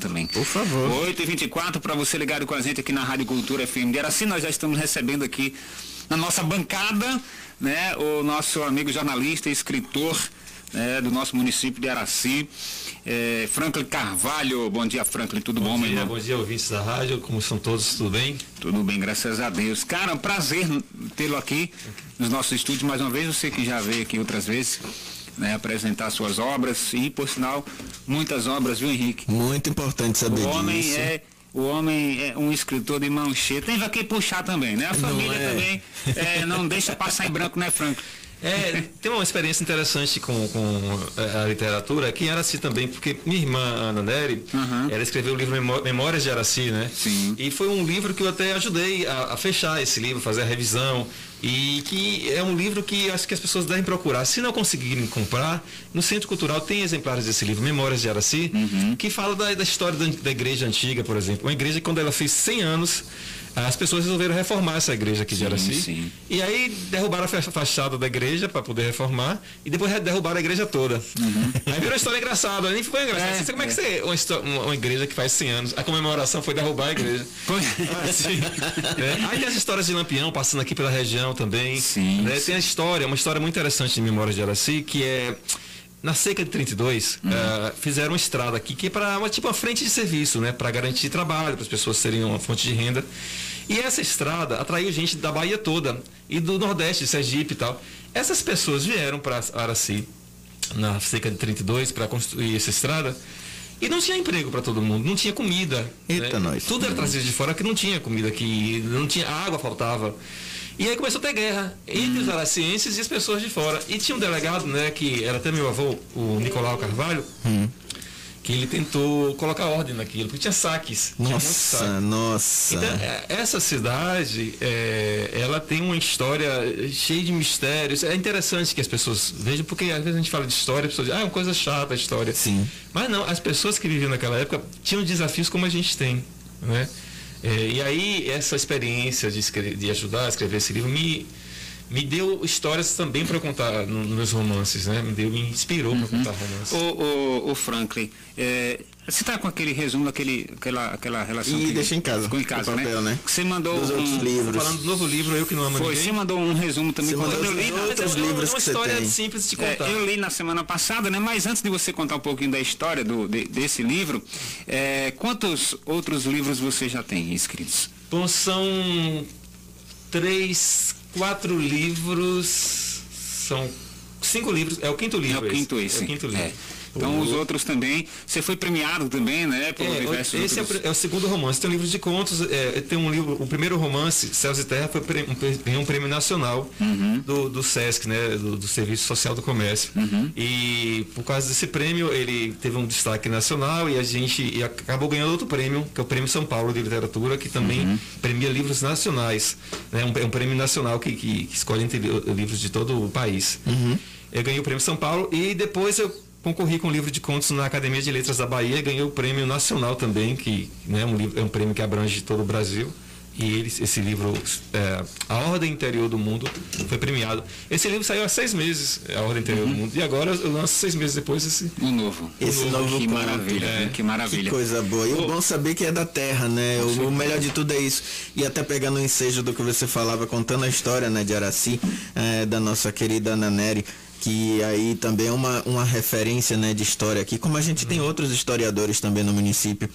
também. Por favor. 8h24, para você ligado com a gente aqui na Rádio Cultura FM de Araci. Nós já estamos recebendo aqui na nossa bancada, né, o nosso amigo jornalista e escritor, né, do nosso município de Araci, Franklin Carvalho. Bom dia, Franklin, tudo bom, meu irmão? Bom dia, ouvintes da rádio, como estão todos, tudo bem? Tudo bem, graças a Deus. Cara, um prazer tê-lo aqui nos nossos estúdios mais uma vez, você que já veio aqui outras vezes, né, apresentar suas obras, e por sinal, muitas obras, viu, Henrique? Muito importante saber disso. O homem é um escritor de mão cheia. Tem que puxar também, né? A família também não deixa passar em branco, né, Franco? Tem uma experiência interessante com a literatura aqui em Araci também, porque minha irmã, Ana Nery, ela escreveu o livro Memórias de Araci, né? Sim. E foi um livro que eu até ajudei a fechar esse livro, fazer a revisão, e que é um livro que acho que as pessoas devem procurar. Se não conseguirem comprar, no Centro Cultural tem exemplares desse livro, Memórias de Araci, que fala da história da igreja antiga, por exemplo. Uma igreja que, quando ela fez 100 anos, as pessoas resolveram reformar essa igreja aqui de Araci. Sim. E aí derrubaram a fachada da igreja para poder reformar, e depois derrubaram a igreja toda. Aí virou uma história engraçada, nem ficou engraçado. Você, como é que uma igreja que faz 100 anos, a comemoração foi derrubar a igreja. Aí tem as histórias de Lampião passando aqui pela região também. Sim. Tem uma história muito interessante de Memórias de Araci, que é... Na seca de 32, fizeram uma estrada aqui que é para uma frente de serviço, né, para garantir trabalho, para as pessoas terem uma fonte de renda. E essa estrada atraiu gente da Bahia toda e do Nordeste, de Sergipe e tal. Essas pessoas vieram para Araci na seca de 32 para construir essa estrada. E não tinha emprego para todo mundo, não tinha comida. Eita, nós. Tudo era trazido de fora, que não tinha comida aqui, não tinha água, faltava. E aí começou a ter guerra entre os aracienses e as pessoas de fora. E tinha um delegado, né, que era até meu avô, o Nicolau Carvalho, que ele tentou colocar ordem naquilo, porque tinha saques. Nossa. Então, essa cidade, ela tem uma história cheia de mistérios. É interessante que as pessoas vejam, porque às vezes a gente fala de história, as pessoas dizem, é uma coisa chata a história. Sim. Mas não, as pessoas que viviam naquela época tinham desafios como a gente tem, né? E aí essa experiência de ajudar a escrever esse livro me deu histórias também para contar nos meus romances, né? Me inspirou para contar romances. O Franklin, você está com aquele resumo aquela relação E que deixa em casa. Ficou em casa, papel, né? Você mandou dos outros livros. Falando do novo livro, Eu Que Não Amo Foi, Ninguém. você mandou um resumo também. Você mandou outros livros uma que você história tem. simples de contar. Eu li na semana passada, né? Mas antes de você contar um pouquinho da história desse livro, quantos outros livros você já tem escritos? Bom, são 4 livros, são 5 livros, é o quinto livro. É o quinto esse. É o quinto livro. Então os outros também, você foi premiado também, né? Por diversos esse outros... é o segundo romance. Tem um livro de contos, tem um livro, o primeiro romance, Céus e Terra, ganhou um prêmio nacional do SESC, né? Do Serviço Social do Comércio. E por causa desse prêmio, ele teve um destaque nacional e acabou ganhando outro prêmio, que é o Prêmio São Paulo de Literatura, que também premia livros nacionais, né? É um prêmio nacional que escolhe entre livros de todo o país. Eu ganhei o Prêmio São Paulo e depois eu concorri com um livro de contos na Academia de Letras da Bahia e ganhei o prêmio nacional também, que, né, é um prêmio que abrange todo o Brasil. E esse livro, A Ordem Interior do Mundo, foi premiado. Esse livro saiu há 6 meses, A Ordem Interior do Mundo. E agora eu lanço 6 meses depois esse novo. Esse novo Que conto. maravilha, que maravilha. Que coisa boa. E o bom saber que é da terra, né? O melhor de tudo é isso. E até pegando o ensejo do que você falava, contando a história, né, de Araci, da nossa querida Ana Nery, que aí também é uma referência, né, de história aqui, como a gente tem outros historiadores também no município.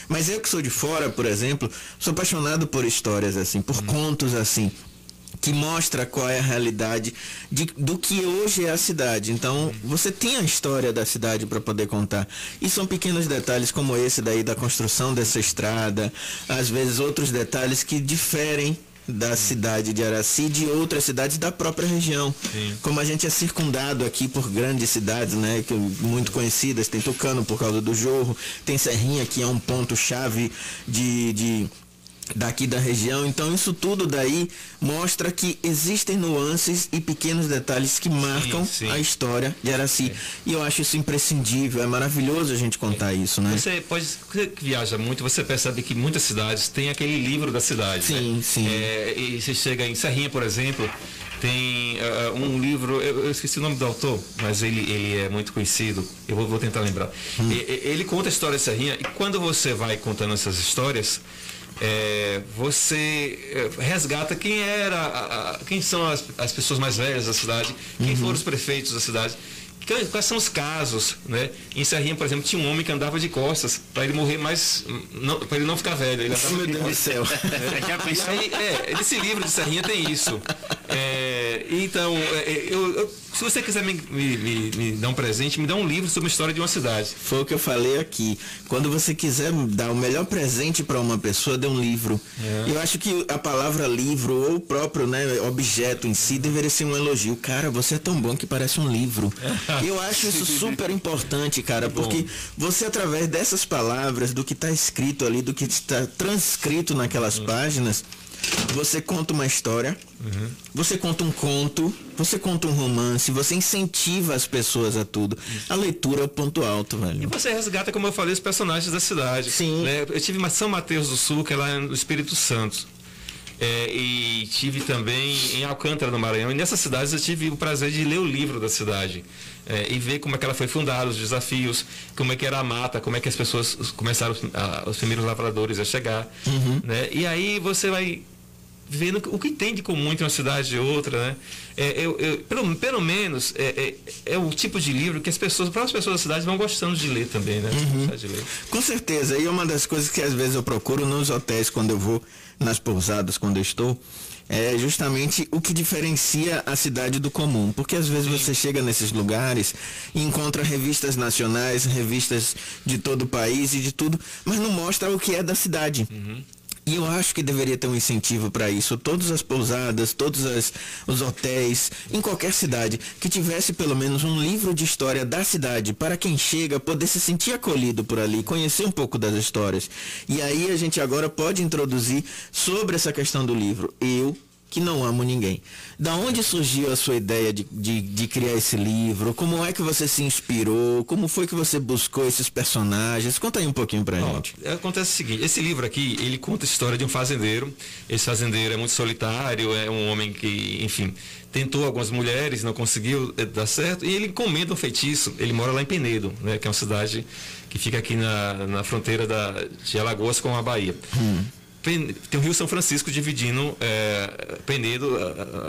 Mas eu que sou de fora, por exemplo, sou apaixonado por histórias assim, por contos assim, que mostra qual é a realidade do que hoje é a cidade. Então, você tem a história da cidade para poder contar. E são pequenos detalhes como esse daí da construção dessa estrada, às vezes outros detalhes que diferem da cidade de Araci, de outras cidades da própria região. Sim. Como a gente é circundado aqui por grandes cidades, né, que muito conhecidas, tem Tucano por causa do Jorro, tem Serrinha, que é um ponto chave daqui da região. Então isso tudo daí mostra que existem nuances e pequenos detalhes que marcam a história de Araci. E eu acho isso imprescindível, é maravilhoso a gente contar isso, né? Você viaja muito, você percebe que muitas cidades têm aquele livro da cidade. Sim, né? sim. E você chega em Serrinha, por exemplo, Tem um livro, eu esqueci o nome do autor, mas ele é muito conhecido, eu vou tentar lembrar. Ele conta a história de Serrinha, e quando você vai contando essas histórias, você resgata quem são as pessoas mais velhas da cidade, quem foram os prefeitos da cidade, quais são os casos, né? Em Serrinha, por exemplo, tinha um homem que andava de costas para ele morrer para ele não ficar velho. Ele andava Meu Deus do céu. Nesse livro de Serrinha tem isso. Então, se você quiser me dar um presente, me dá um livro sobre a história de uma cidade. Foi o que eu falei aqui. Quando você quiser dar o melhor presente para uma pessoa, dê um livro. Eu acho que a palavra livro, ou o próprio, né, objeto em si, deveria ser um elogio. Cara, você é tão bom que parece um livro. Eu acho isso super importante, cara, porque você, através dessas palavras, do que está escrito ali, do que está transcrito naquelas páginas, você conta uma história, você conta um conto, você conta um romance, você incentiva as pessoas a tudo. A leitura é o ponto alto, velho. E você resgata, como eu falei, os personagens da cidade. Sim. Né? Eu tive São Mateus do Sul, que é lá no Espírito Santo. E tive também em Alcântara, no Maranhão. E nessas cidades eu tive o prazer de ler o livro da cidade. E ver como é que ela foi fundada, os desafios, como é que era a mata, como é que as pessoas começaram, os primeiros lavradores a chegar. Né? E aí você vai vendo o que tem de comum entre uma cidade e outra, né? Pelo menos é o tipo de livro que as próprias pessoas da cidade vão gostando de ler também, né? De ler. Com certeza. E uma das coisas que às vezes eu procuro nos hotéis, quando eu vou, nas pousadas, quando eu estou, é justamente o que diferencia a cidade do comum. Porque às vezes você chega nesses lugares e encontra revistas nacionais, revistas de todo o país e de tudo, mas não mostra o que é da cidade. E eu acho que deveria ter um incentivo para isso. Todas as pousadas, todos os hotéis, em qualquer cidade, que tivesse pelo menos um livro de história da cidade, para quem chega poder se sentir acolhido por ali, conhecer um pouco das histórias. E aí a gente agora pode introduzir sobre essa questão do livro. Eu, que não amo ninguém. Da onde surgiu a sua ideia de criar esse livro? Como é que você se inspirou? Como foi que você buscou esses personagens? Conta aí um pouquinho pra gente. Acontece o seguinte, esse livro aqui, ele conta a história de um fazendeiro. Esse fazendeiro é muito solitário, é um homem que, enfim, tentou algumas mulheres, não conseguiu dar certo, e ele encomenda um feitiço. Ele mora lá em Penedo, né, que é uma cidade que fica aqui na fronteira de Alagoas com a Bahia. Tem o Rio São Francisco dividindo Penedo,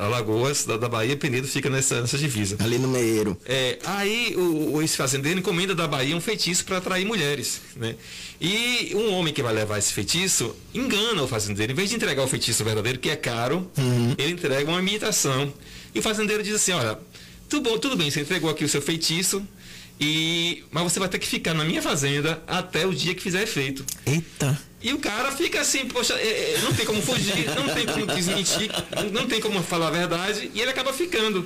Alagoas, da Bahia. Penedo fica nessa divisa. Ali no meio. Aí esse fazendeiro encomenda da Bahia um feitiço para atrair mulheres, né? E um homem que vai levar esse feitiço engana o fazendeiro. Em vez de entregar o feitiço verdadeiro, que é caro, ele entrega uma imitação. E o fazendeiro diz assim: olha, tudo bem, você entregou aqui o seu feitiço, mas você vai ter que ficar na minha fazenda até o dia que fizer efeito. Eita! E o cara fica assim, poxa, não tem como fugir, não tem como desmentir, não tem como falar a verdade, e ele acaba ficando.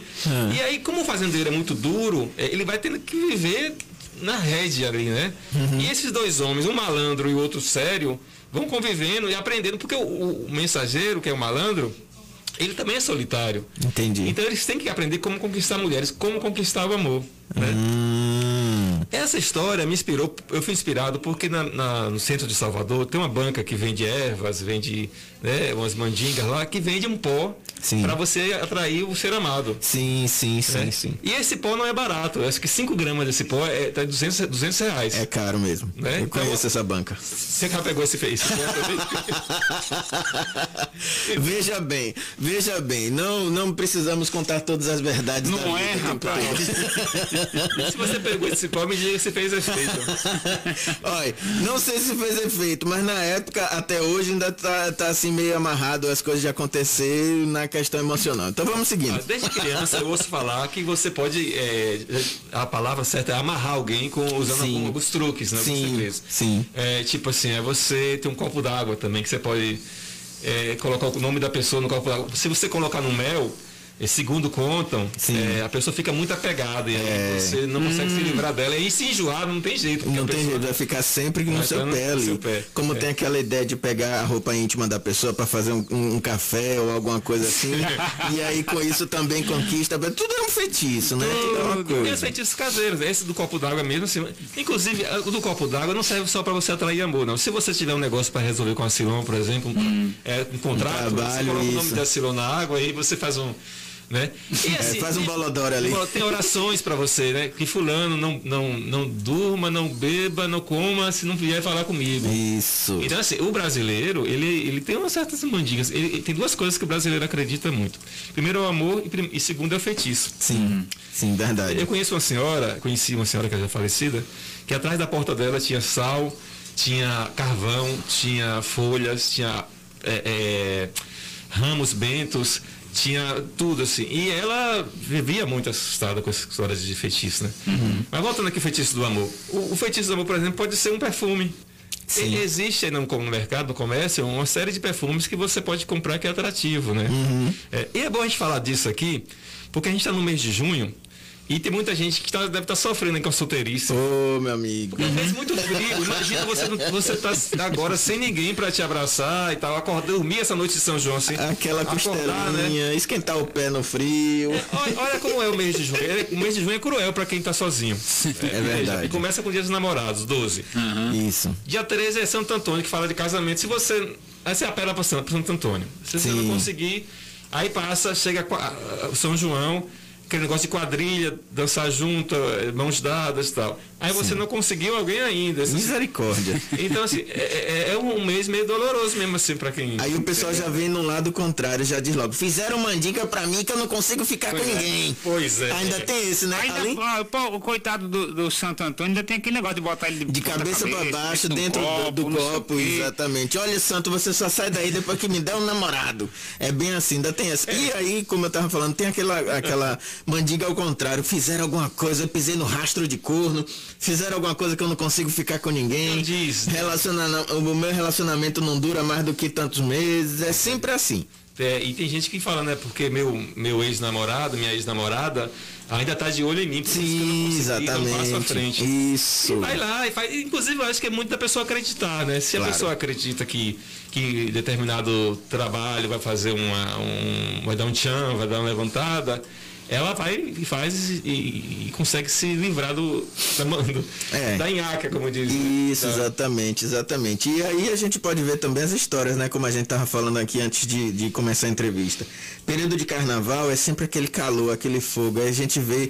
E aí, como o fazendeiro é muito duro, ele vai tendo que viver na rédea ali, né? E esses dois homens, um malandro e o outro sério, vão convivendo e aprendendo, porque o mensageiro, que é o malandro, ele também é solitário. Entendi. Então eles têm que aprender como conquistar mulheres, como conquistar o amor, né? Essa história me inspirou, eu fui inspirado porque no centro de Salvador tem uma banca que vende ervas, vende, né, umas mandingas lá, que vende um pó para você atrair o ser amado. Sim. E esse pó não é barato, eu acho que 5 gramas desse pó tá R$200 reais. É caro mesmo, né? Eu conheço essa banca. Você já pegou esse feitiço? Veja bem, não precisamos contar todas as verdades. Não é, rapaz. Se você pegou esse pó, me diga se fez efeito. Olha, não sei se fez efeito, mas na época, até hoje, ainda tá assim meio amarrado as coisas de acontecer na questão emocional. Então vamos seguindo. Desde criança eu ouço falar que você pode, a palavra certa é amarrar alguém usando alguns truques, né? Sim. Tipo assim, você tem um copo d'água também, que você pode colocar o nome da pessoa no copo d'água. Se você colocar no mel, segundo contam, a pessoa fica muito apegada e aí você não consegue se livrar dela. E se enjoar, não tem jeito. Não tem jeito, vai ficar sempre no seu pé ali. Como tem aquela ideia de pegar a roupa íntima da pessoa para fazer um café ou alguma coisa assim. E aí com isso também conquista. Tudo é um feitiço, né? Tudo é uma coisa. E os feitiços caseiros, esse do copo d'água mesmo. Assim, inclusive, o do copo d'água não serve só para você atrair amor, não. Se você tiver um negócio para resolver com a Silon, por exemplo, um contrato, você coloca o nome da Silon na água e você faz né? E assim, faz um bolodoro ali. Tem orações para você, né? Que fulano não durma, não beba, não coma se não vier falar comigo. Isso. Então assim, o brasileiro, ele tem umas certas mandigas. Ele tem duas coisas que o brasileiro acredita muito. Primeiro é o amor e segundo é o feitiço. Sim, sim, verdade. Eu conheci uma senhora que é já falecida, que atrás da porta dela tinha sal, tinha carvão, tinha folhas, tinha ramos bentos, tinha tudo assim. E ela vivia muito assustada com essas histórias de feitiço, né? Mas voltando aqui ao feitiço do amor. O feitiço do amor, por exemplo, pode ser um perfume. Existe aí no mercado, no comércio, uma série de perfumes que você pode comprar que é atrativo, né? E é bom a gente falar disso aqui, porque a gente está no mês de junho e tem muita gente que deve estar sofrendo com a solteirice. Ô, meu amigo. Porque faz muito frio. Imagina você tá agora sem ninguém para te abraçar e tal, dormir essa noite de São João assim. Aquela costelinha, né? Esquentar o pé no frio. Olha como é o mês de junho. O mês de junho é cruel para quem está sozinho. É verdade. E começa com o Dia dos Namorados, 12. Isso. Dia 13 é Santo Antônio, que fala de casamento. Se você... Aí você apela para Santo Antônio. Se você não conseguir, aí chega São João, aquele negócio de quadrilha, dançar junto, mãos dadas e tal. Aí você não conseguiu alguém ainda. Assim. Misericórdia. Então, assim, é um mês meio doloroso mesmo, assim, pra quem... Aí o pessoal já vem no lado contrário, já diz logo, fizeram uma dica pra mim que eu não consigo ficar com ninguém. Pois é. Ainda tem esse, né? O coitado do Santo Antônio ainda tem aquele negócio de botar ele de cabeça pra baixo, dentro do copo, exatamente. Olha, Santo, você só sai daí depois que me der um namorado. É bem assim, ainda tem essa. E aí, como eu tava falando, tem aquela mandiga ao contrário, fizeram alguma coisa, eu pisei no rastro de corno, fizeram alguma coisa que eu não consigo ficar com ninguém. O meu relacionamento não dura mais do que tantos meses. É sempre assim. E tem gente que fala, né? Porque meu ex-namorado, minha ex-namorada, ainda tá de olho em mim. Sim, exatamente. Não passo à frente. Isso. E vai lá e faz. Inclusive, eu acho que é muito da pessoa acreditar, né? Se a pessoa acredita que determinado trabalho vai fazer vai dar um tchan, vai dar uma levantada, ela vai e faz e consegue se livrar da nhaca, como diz. Isso, exatamente. E aí a gente pode ver também as histórias, né? Como a gente estava falando aqui antes de começar a entrevista. Período de carnaval é sempre aquele calor, aquele fogo. Aí a gente vê...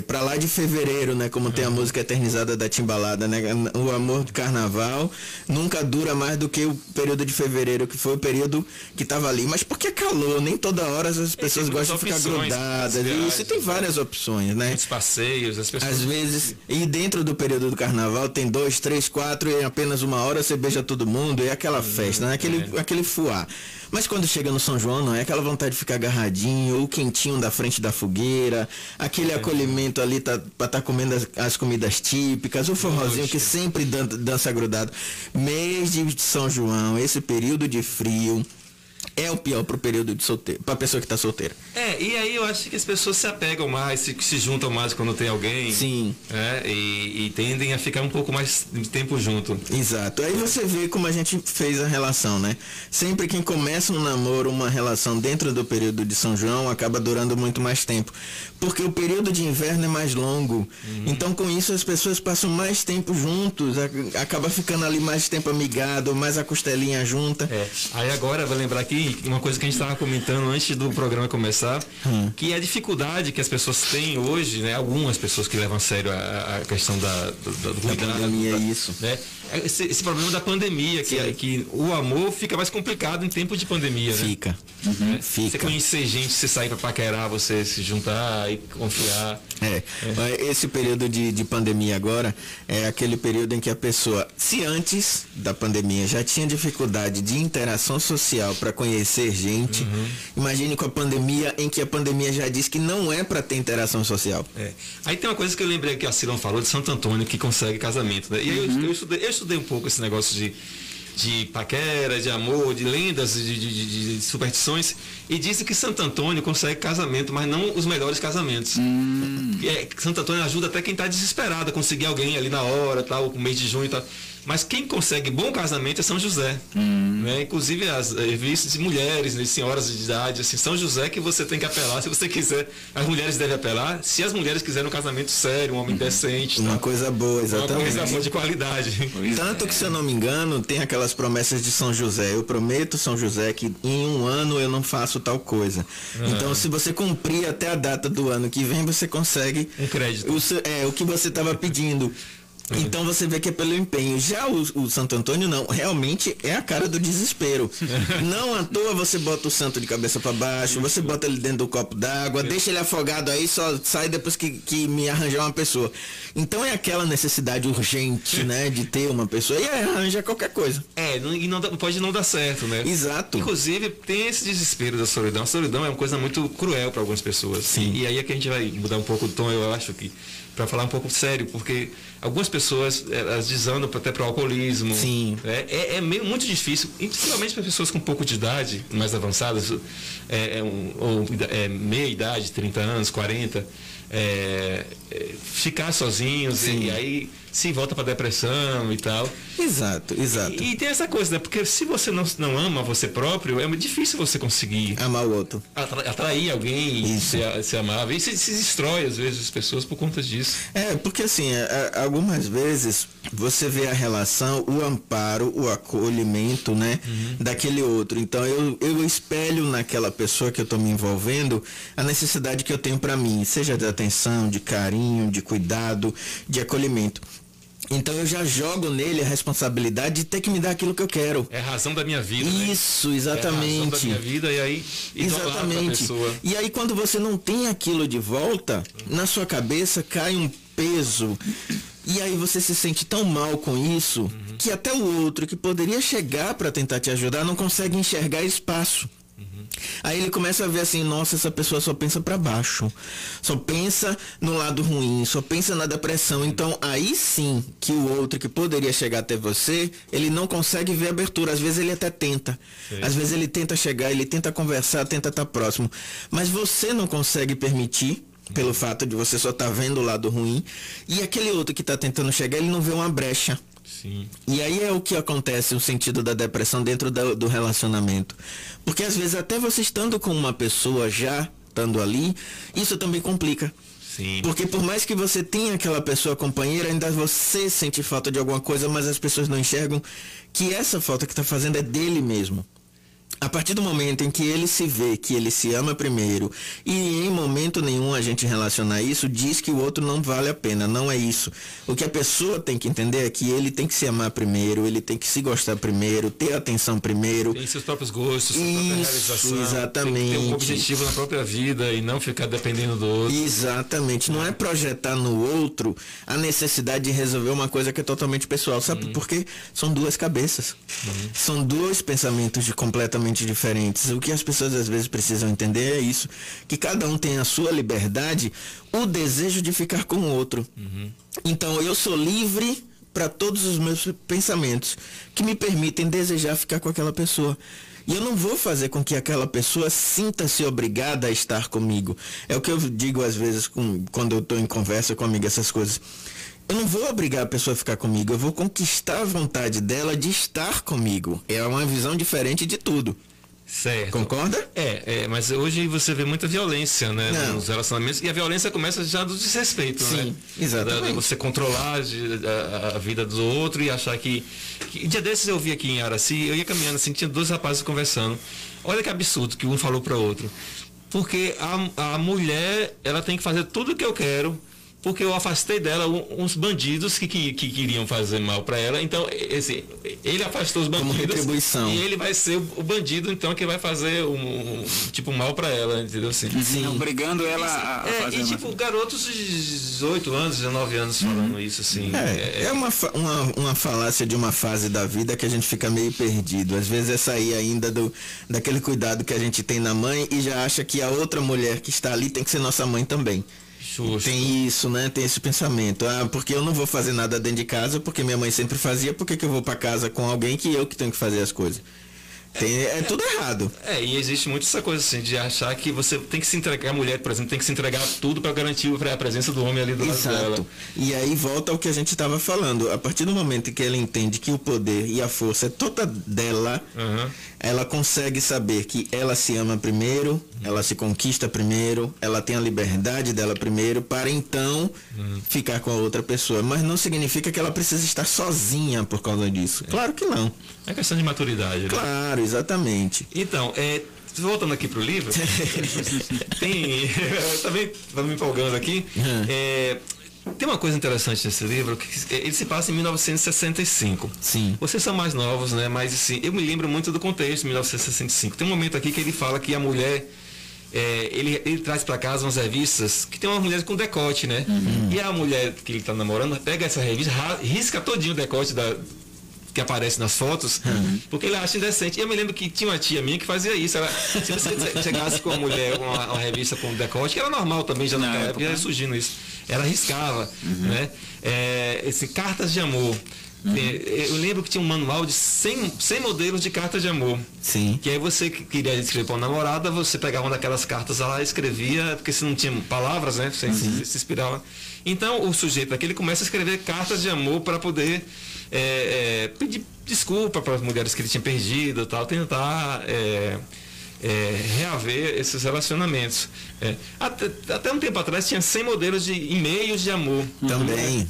pra lá de fevereiro, né? Como tem a música eternizada da Timbalada, né? O amor do carnaval nunca dura mais do que o período de fevereiro, que foi o período que tava ali. Mas porque é calor, nem toda hora as pessoas gostam de ficar grudadas. Isso, e tem várias opções, né? Os passeios, as pessoas... Às vezes, e dentro do período do carnaval tem 2, 3, 4 e em apenas uma hora você beija todo mundo, e aquela festa, né? Aquele fuá. Mas quando chega no São João, não é aquela vontade de ficar agarradinho, ou quentinho da frente da fogueira, aquele acolhimento ali pra estar comendo as comidas típicas, o forrozinho que sempre dança grudado. Mês de São João, esse período de frio, é o pior pro período de solteiro, pra pessoa que tá solteira. E aí eu acho que as pessoas se apegam mais, se juntam mais quando tem alguém. Sim. E tendem a ficar um pouco mais de tempo junto. Exato. Aí você vê como a gente fez a relação, né? Sempre quem começa um namoro, uma relação dentro do período de São João, acaba durando muito mais tempo. Porque o período de inverno é mais longo. Então, com isso, as pessoas passam mais tempo juntos, acaba ficando ali mais tempo amigado, mais a costelinha junta. Aí agora, vou lembrar aqui, uma coisa que a gente estava comentando antes do programa começar, que é a dificuldade que as pessoas têm hoje, né? Algumas pessoas que levam a sério a questão do cuidado. Pandemia, isso. Né? Esse problema da pandemia, que o amor fica mais complicado em tempo de pandemia, né? Fica. Você conhecer gente, você sair para paquerar, você se juntar e confiar. Esse período de pandemia agora é aquele período em que a pessoa, se antes da pandemia já tinha dificuldade de interação social para conhecer gente, imagine com a pandemia, em que a pandemia já diz que não é para ter interação social. Aí tem uma coisa que eu lembrei que a Silão falou de Santo Antônio, que consegue casamento, né? E aí eu estudei um pouco esse negócio de paquera, de amor, de lendas, de superstições, e disse que Santo Antônio consegue casamento, mas não os melhores casamentos. Santo Antônio ajuda até quem está desesperado a conseguir alguém ali na hora, tal, com mês de junho e tal. Mas quem consegue bom casamento é São José. Né? Inclusive as revistas de mulheres, né, senhoras de idade, assim, São José que você tem que apelar, se você quiser. As mulheres devem apelar, se as mulheres quiserem um casamento sério, um homem decente. Uma coisa boa, exatamente. Uma coisa boa de qualidade. Tanto que, se eu não me engano, tem aquela aquelas promessas de São José. Eu prometo, São José, que em um ano eu não faço tal coisa. Então, se você cumprir até a data do ano que vem, você consegue um crédito. O que você estava pedindo. Então você vê que é pelo empenho. Já o Santo Antônio não, realmente é a cara do desespero. Não à toa você bota o santo de cabeça para baixo, você bota ele dentro do copo d'água, deixa ele afogado aí, só sai depois que me arranjar uma pessoa. Então é aquela necessidade urgente, né, de ter uma pessoa, e arranja qualquer coisa. E não pode não dar certo, né? Exato. Inclusive tem esse desespero da solidão. A solidão é uma coisa muito cruel para algumas pessoas. Sim. E aí é que a gente vai mudar um pouco o tom, eu acho, que para falar um pouco sério, porque algumas pessoas elas desandam até para o alcoolismo. Sim. Muito difícil, principalmente para pessoas com um pouco de idade, mais avançadas, meia idade, 30 anos, 40, ficar sozinhos. Sim. E aí se volta para depressão e tal. Exato. E tem essa coisa, né? Porque se você não ama você próprio, é muito difícil você conseguir amar o outro, atrair alguém e ser amável. E se destrói, às vezes, as pessoas por conta disso. Porque assim, algumas vezes você vê a relação, o amparo, o acolhimento, né, daquele outro. Então eu espelho naquela pessoa que eu estou me envolvendo a necessidade que eu tenho para mim, seja de atenção, de carinho, de cuidado, de acolhimento. Então eu já jogo nele a responsabilidade de ter que me dar aquilo que eu quero. É a razão da minha vida. Isso, né? Exatamente. É a razão da minha vida, e aí exatamente. A pessoa. E aí quando você não tem aquilo de volta, na sua cabeça cai um peso. E aí você se sente tão mal com isso, que até o outro que poderia chegar para tentar te ajudar não consegue enxergar espaço. Aí ele começa a ver assim, nossa, essa pessoa só pensa para baixo, só pensa no lado ruim, só pensa na depressão. Então aí sim que o outro que poderia chegar até você, ele não consegue ver abertura. Às vezes ele até tenta, às vezes ele tenta chegar, ele tenta conversar, tenta estar próximo, mas você não consegue permitir, pelo fato de você só estar vendo o lado ruim, e aquele outro que está tentando chegar, ele não vê uma brecha. Sim. E aí é o que acontece, o sentido da depressão dentro do relacionamento. Porque às vezes até você estando com uma pessoa já, estando ali, isso também complica. Sim. Porque por mais que você tenha aquela pessoa companheira, ainda você sente falta de alguma coisa, mas as pessoas não enxergam que essa falta que está fazendo é dele mesmo. A partir do momento em que ele se vê, que ele se ama primeiro, e em momento nenhum a gente relacionar isso, diz que o outro não vale a pena, não é isso. O que a pessoa tem que entender é que ele tem que se amar primeiro, ele tem que se gostar primeiro, ter atenção primeiro. Tem seus próprios gostos, sua própria realização. Exatamente. Tem que ter um objetivo na própria vida e não ficar dependendo do outro. Exatamente. Não é projetar no outro a necessidade de resolver uma coisa que é totalmente pessoal. Sabe por quê? São duas cabeças. São dois pensamentos completamente diferentes. O que as pessoas às vezes precisam entender é isso, que cada um tem a sua liberdade, o desejo de ficar com o outro. Então eu sou livre para todos os meus pensamentos que me permitem desejar ficar com aquela pessoa. E eu não vou fazer com que aquela pessoa sinta-se obrigada a estar comigo. É o que eu digo às vezes quando eu estou em conversa com amiga, essas coisas. Eu não vou obrigar a pessoa a ficar comigo, eu vou conquistar a vontade dela de estar comigo. É uma visão diferente de tudo. Certo. Concorda? Mas hoje você vê muita violência, né, nos relacionamentos, e a violência começa já do desrespeito, sim, né? Exatamente. Você controlar a vida do outro e achar que... Dia desses eu vi aqui em Araci, eu ia caminhando assim, tinha dois rapazes conversando. Olha que absurdo que um falou para o outro. Porque a mulher, ela tem que fazer tudo o que eu quero, porque eu afastei dela uns bandidos que queriam fazer mal para ela. Então, ele afastou os bandidos. Como retribuição. E ele vai ser o bandido, então, que vai fazer um mal para ela, entendeu? Assim. Sim. Obrigando ela a fazer. E tipo, garotos de 18 anos, 19 anos falando isso, assim. É uma falácia de uma fase da vida que a gente fica meio perdido. Às vezes é sair ainda daquele cuidado que a gente tem na mãe e já acha que a outra mulher que está ali tem que ser nossa mãe também. Justo. Tem isso, né? Tem esse pensamento. Porque eu não vou fazer nada dentro de casa, porque minha mãe sempre fazia, por que eu vou para casa com alguém que eu que tenho que fazer as coisas? É tudo errado. E existe muito essa coisa assim, de achar que você tem que se entregar, a mulher, por exemplo, tem que se entregar tudo para garantir a presença do homem ali do lado dela. Exato. E aí volta ao que a gente estava falando. A partir do momento que ela entende que o poder e a força é toda dela, ela consegue saber que ela se ama primeiro, ela se conquista primeiro, ela tem a liberdade dela primeiro, para então ficar com a outra pessoa. Mas não significa que ela precisa estar sozinha por causa disso. Claro que não. É questão de maturidade, né? Claro, exatamente. Então, voltando aqui para o livro, eu também estou me empolgando aqui. Tem uma coisa interessante nesse livro, que ele se passa em 1965. Sim. Vocês são mais novos, né? Mas assim, eu me lembro muito do contexto de 1965. Tem um momento aqui que ele fala que a mulher, ele traz para casa umas revistas que tem uma mulher com decote, né? E a mulher que ele está namorando pega essa revista, risca todinho o decote que aparece nas fotos, porque ele acha indecente. E eu me lembro que tinha uma tia minha que fazia isso. Se você chegasse com uma mulher, uma revista com decote, que era normal também, já naquela época, ia surgindo isso. Ela riscava, né? Cartas de amor. Eu lembro que tinha um manual de 100 modelos de cartas de amor. Sim. Que aí você queria escrever para uma namorada, você pegava uma daquelas cartas lá e escrevia, porque se não tinha palavras, né? Você se inspirava. Então o sujeito aqui, ele começa a escrever cartas de amor para poder pedir desculpa para as mulheres que ele tinha perdido, tal, tentar reaver esses relacionamentos. Até um tempo atrás tinha 100 modelos de e-mails de amor. Também.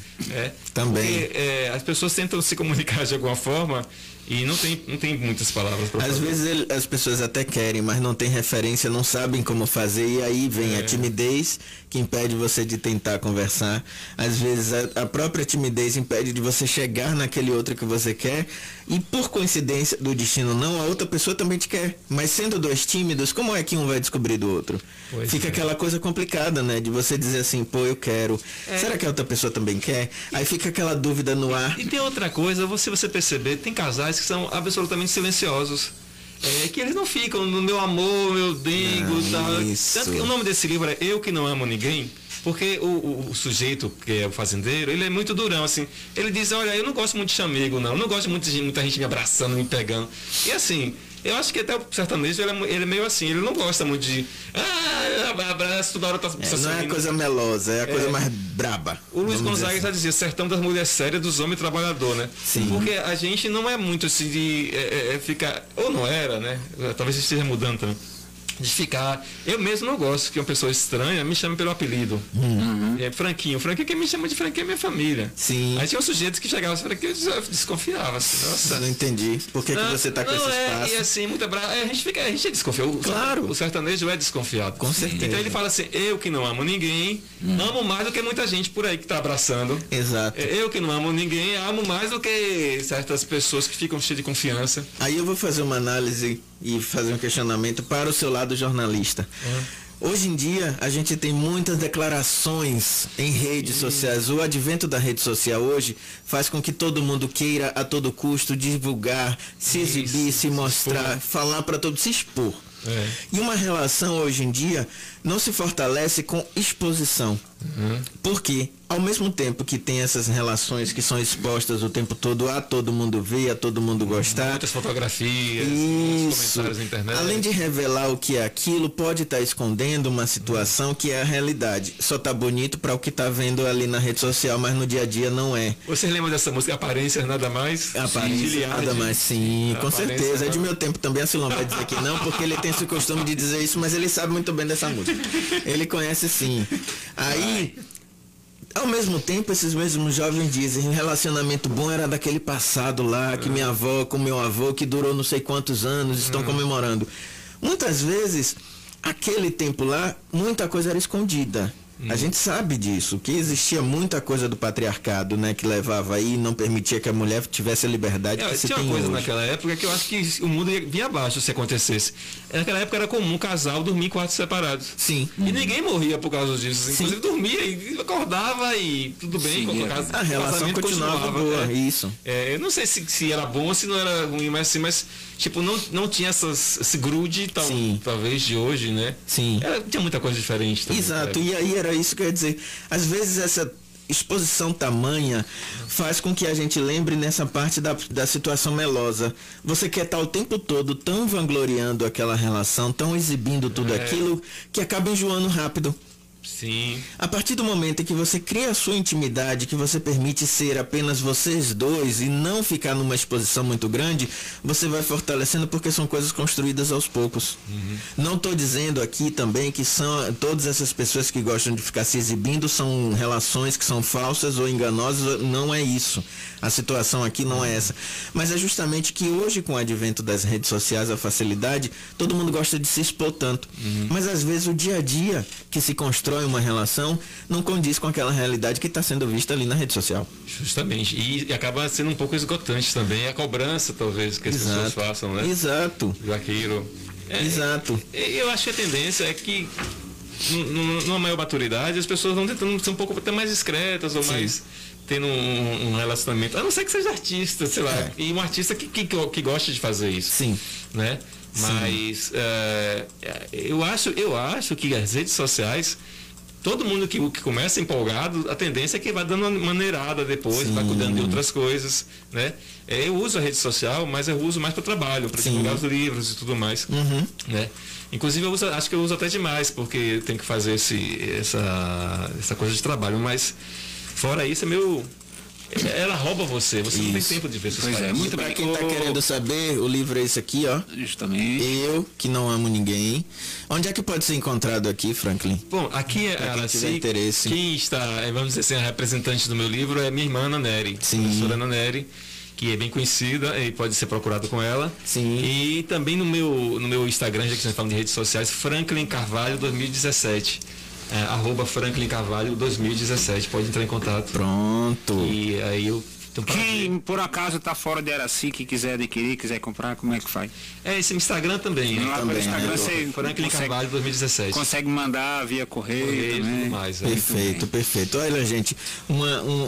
Também. Porque as pessoas tentam se comunicar de alguma forma e não tem muitas palavras para fazer. Às vezes as pessoas até querem, mas não tem referência, não sabem como fazer, e aí vem a timidez que impede você de tentar conversar. Às vezes a própria timidez impede de você chegar naquele outro que você quer, e por coincidência do destino não, a outra pessoa também te quer. Mas sendo dois tímidos, como é que um vai descobrir do outro? Fica aquela coisa complicada, né? De você dizer assim, pô, eu quero. Será que a outra pessoa também quer? Aí fica aquela dúvida no ar. E tem outra coisa, se você perceber, tem casais que são absolutamente silenciosos. Que eles não ficam no meu amor, meu dengo e tal. Tanto que o nome desse livro é Eu Que Não Amo Ninguém, porque o sujeito, que é o fazendeiro, ele é muito durão, assim. Ele diz, olha, eu não gosto muito de chamego, não. Eu não gosto muito de muita gente me abraçando, me pegando. E assim, eu acho que até o sertanejo, ele é meio assim, ele não gosta muito de abraço, toda hora tá não é a coisa melosa, é a coisa mais braba. O Luiz Gonzaga já dizia, sertão das mulheres sérias, dos homens trabalhador, né? Sim. Porque a gente não é muito assim de ficar, ou não era, né? Talvez esteja mudando também. De ficar. Eu mesmo não gosto que uma pessoa estranha me chame pelo apelido. Franquinho. Franquinho, quem me chama de Franquinho é minha família. Sim. Aí tinha um sujeito que chegava assim, eu desconfiava. Assim, nossa. Não entendi. Por que você tá com esse espaço? E assim, muita a gente é desconfiado. Claro. O sertanejo é desconfiado. Com certeza. Então ele fala assim, eu que não amo ninguém, amo mais do que muita gente por aí que tá abraçando. Exato. Eu que não amo ninguém, amo mais do que certas pessoas que ficam cheias de confiança. Aí eu vou fazer uma análise e fazer um questionamento para o seu lado jornalista. Hoje em dia, a gente tem muitas declarações em redes sociais. O advento da rede social hoje faz com que todo mundo queira a todo custo divulgar, se exibir, se mostrar, falar para todos, se expor. E uma relação hoje em dia não se fortalece com exposição. Porque, ao mesmo tempo que tem essas relações que são expostas o tempo todo a todo mundo ver, a todo mundo gostar. Muitas fotografias, comentários na internet. Além de revelar o que é aquilo, pode estar escondendo uma situação que é a realidade. Só tá bonito para o que tá vendo ali na rede social, mas no dia a dia não é. Vocês lembram dessa música Aparências Nada Mais? Aparências Nada Mais, sim, com certeza. É de meu tempo também, a Silão vai dizer que não, porque ele tem esse costume de dizer isso, mas ele sabe muito bem dessa música. Ele conhece sim. Aí, ao mesmo tempo, esses mesmos jovens dizem, relacionamento bom era daquele passado lá, que minha avó com meu avô, que durou não sei quantos anos, estão comemorando. Muitas vezes, aquele tempo lá, muita coisa era escondida. A gente sabe disso, que existia muita coisa do patriarcado, né, que levava aí e não permitia que a mulher tivesse a liberdade que se tem hoje. Tinha uma coisa naquela época que eu acho que o mundo ia vir abaixo se acontecesse. Naquela época era comum um casal dormir em quartos separados. Sim. E ninguém morria por causa disso. Inclusive dormia e acordava e tudo bem. A relação continuava boa, isso. Eu não sei se era bom ou se não era ruim, mas assim, tipo, não tinha esse grude talvez de hoje, né? Sim. Tinha muita coisa diferente também. Exato, e aí era isso que eu ia dizer. Às vezes exposição tamanha faz com que a gente lembre nessa parte da situação melosa. Você quer estar o tempo todo tão vangloriando aquela relação, tão exibindo tudo aquilo, que acaba enjoando rápido. Sim. A partir do momento em que você cria a sua intimidade, que você permite ser apenas vocês dois e não ficar numa exposição muito grande, você vai fortalecendo, porque são coisas construídas aos poucos. Não estou dizendo aqui também que são todas essas pessoas que gostam de ficar se exibindo são relações que são falsas ou enganosas. Não é isso. A situação aqui não é essa. Mas é justamente que hoje, com o advento das redes sociais, a facilidade, todo mundo gosta de se expor tanto. Mas às vezes o dia a dia que se constrói uma relação não condiz com aquela realidade que está sendo vista ali na rede social. Justamente. E acaba sendo um pouco esgotante também a cobrança, talvez, que as pessoas façam, né? Exato. Daquilo. Exato. Eu acho que a tendência é que, numa maior maturidade, as pessoas vão tentando ser um pouco até mais discretas ou mais tendo um relacionamento, a não ser que seja artista, sei lá, e um artista que gosta de fazer isso. Sim. Né? Mas eu acho que as redes sociais, todo mundo que começa empolgado, a tendência é que vai dando uma maneirada depois, vai cuidando de outras coisas, né? Eu uso a rede social, mas eu uso mais para trabalho, para divulgar os livros e tudo mais, né? Inclusive acho que eu uso até demais, porque tem que fazer essa coisa de trabalho, mas fora isso ela rouba você não tem tempo de ver seus parentes. Muito bem. Para quem está querendo saber, o livro é esse aqui, ó. Justamente. Eu, que não amo ninguém. Onde é que pode ser encontrado aqui, Franklin? Bom, aqui é interesse. Quem está, vamos dizer assim, a representante do meu livro é minha irmã Ana Nery, professora Ana Nery, que é bem conhecida e pode ser procurado com ela. Sim. E também no meu Instagram, já que você falando de redes sociais, Franklin Carvalho 2017. @Franklin Carvalho 2017, pode entrar em contato. Pronto. E aí eu quem por acaso está fora de Araci, que quiser adquirir, quiser comprar, como é que faz? Esse Instagram também. Lá pelo Instagram você Franklin Carvalho 2017. Consegue mandar via correio e tudo mais. Perfeito. Olha, gente,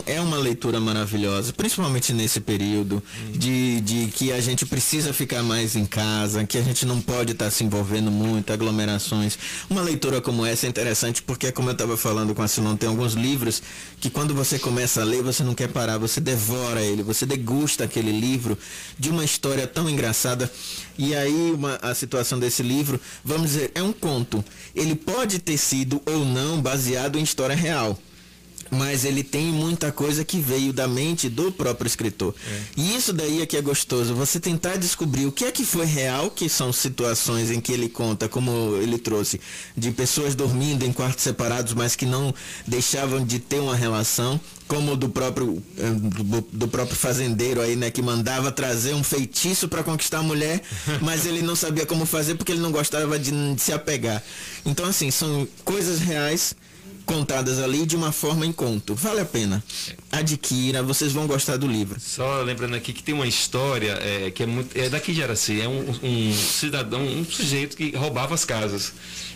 é uma leitura maravilhosa, principalmente nesse período de que a gente precisa ficar mais em casa, que a gente não pode estar se envolvendo muito, aglomerações. Uma leitura como essa é interessante porque, como eu estava falando com a Simone, tem alguns livros que quando você começa a ler, você não quer parar, você devora ele, você degusta aquele livro de uma história tão engraçada. E aí a situação desse livro, vamos dizer, é um conto. Ele pode ter sido ou não baseado em história real, mas ele tem muita coisa que veio da mente do próprio escritor. E isso daí é que é gostoso, você tentar descobrir o que é que foi real, que são situações em que ele conta, como ele trouxe, de pessoas dormindo em quartos separados, mas que não deixavam de ter uma relação, como do próprio fazendeiro aí, né, que mandava trazer um feitiço para conquistar a mulher, mas ele não sabia como fazer porque ele não gostava de se apegar. Então, assim, são coisas reais contadas ali de uma forma em conto. Vale a pena. Adquira, vocês vão gostar do livro. Só lembrando aqui que tem uma história que é daqui de Araci. É um cidadão, um sujeito que roubava as casas.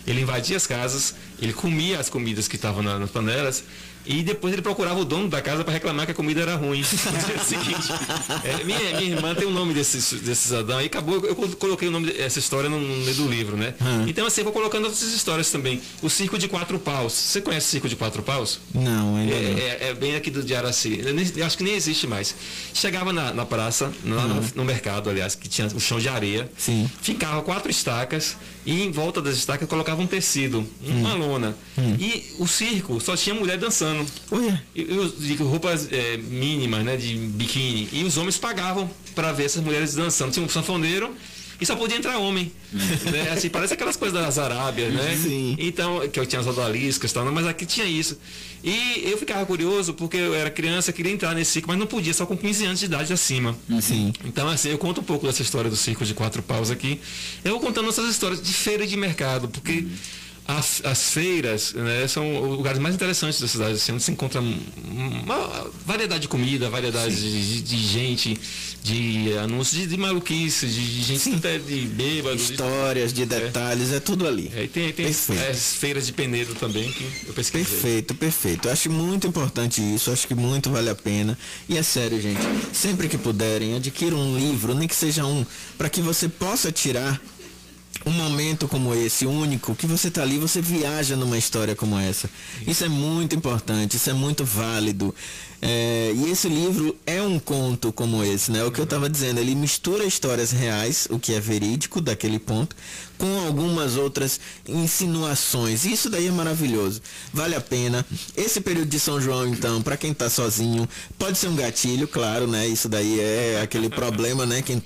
Ele invadia as casas, ele comia as comidas que estavam nas panelas e depois ele procurava o dono da casa para reclamar que a comida era ruim. No dia seguinte, minha irmã tem o nome desse cidadão e acabou, eu coloquei o nome dessa história no meio do livro, né? Então assim, eu vou colocando outras histórias também. O Circo de Quatro Paus. Você conhece o Circo de Quatro Paus? Não, ainda não. É bem aqui de Araci. Eu acho que nem existe mais. Chegava na praça, lá no mercado, aliás, que tinha um chão de areia. Sim. Ficava 4 estacas e em volta das estacas colocava um tecido, uma lona. E o circo só tinha mulher dançando. De roupas mínimas, né, de biquíni. E os homens pagavam para ver essas mulheres dançando. Tinha um sanfoneiro e só podia entrar homem. Né? Assim, parece aquelas coisas das Arábias, né? Sim. Então, que eu tinha as odaliscas e tal, mas aqui tinha isso. E eu ficava curioso porque eu era criança, queria entrar nesse circo, mas não podia, só com 15 anos de idade acima. Sim. Então, assim, eu conto um pouco dessa história do Circo de Quatro Paus aqui. Eu vou contando essas histórias de feira e de mercado, porque as feiras, né, são os lugares mais interessantes da cidade, assim, onde se encontra uma variedade de comida, variedade de gente, de anúncios, de maluquice, de gente até de bêbado. Histórias, de detalhes, é tudo ali. E tem as feiras de Penedo também, que eu pesquisei. Perfeito. Eu acho muito importante isso, acho que muito vale a pena. E é sério, gente, sempre que puderem, adquiram um livro, nem que seja um, para que você possa tirar um momento como esse, único, que você tá ali, você viaja numa história como essa. Isso é muito importante, isso é muito válido. E esse livro é um conto como esse, né? O que eu estava dizendo, ele mistura histórias reais, o que é verídico daquele ponto, com algumas outras insinuações. Isso daí é maravilhoso. Vale a pena. Esse período de São João, então, para quem tá sozinho, pode ser um gatilho, claro, né? Isso daí é aquele problema, né? Quem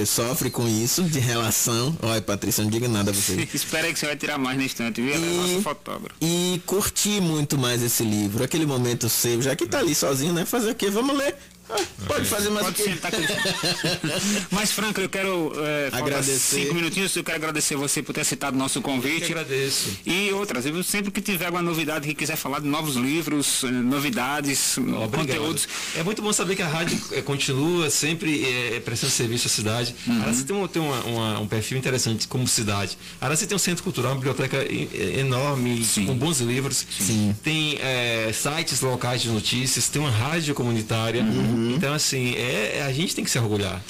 sofre com isso, de relação. Olha, Patrícia, não diga nada a você. Espera aí que você vai tirar mais na estante, viu? Ela é nosso fotógrafo. E curtir muito mais esse livro, aquele momento seu, já que tá ali sozinho, né? Fazer o quê? Vamos ler. Pode fazer mais o quê? Mas, Franklin, eu quero agradecer. 5 minutinhos, eu quero agradecer você por ter aceitado o nosso convite. Eu agradeço. E outras, sempre que tiver alguma novidade, que quiser falar de novos livros, novidades, conteúdos. É muito bom saber que a rádio continua sempre prestando serviço à cidade. Araci tem um perfil interessante como cidade. Araci tem um centro cultural, uma biblioteca enorme, com bons livros. Sim. Tem sites locais de notícias, tem uma rádio comunitária. Então, assim, a gente tem que se orgulhar.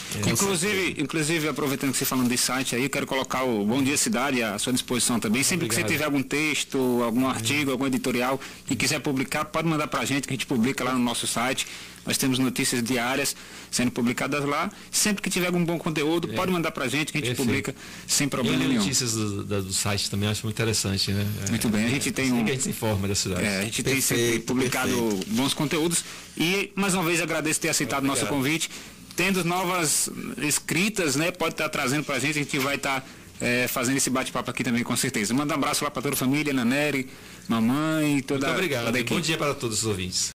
Inclusive, aproveitando que você falando de site aí, eu quero colocar o Bom Dia Cidade à sua disposição também. Sempre que você tiver algum texto, algum artigo, algum editorial que quiser publicar, pode mandar pra gente, que a gente publica lá no nosso site. Nós temos notícias diárias sendo publicadas lá. Sempre que tiver algum bom conteúdo, pode mandar pra gente, que a gente publica sem problema nenhum. Notícias do site também acho muito interessante, né? Muito bem, a gente tem que a gente se informa da cidade. A gente tem sempre publicado bons conteúdos. E, mais uma vez, agradeço ter aceitado o nosso convite. Tendo novas escritas, né? Pode estar trazendo pra gente, a gente vai estar fazendo esse bate-papo aqui também, com certeza. Manda um abraço lá para toda a família, Naneri, mamãe e toda Muito obrigado. a equipe. Bom dia para todos os ouvintes.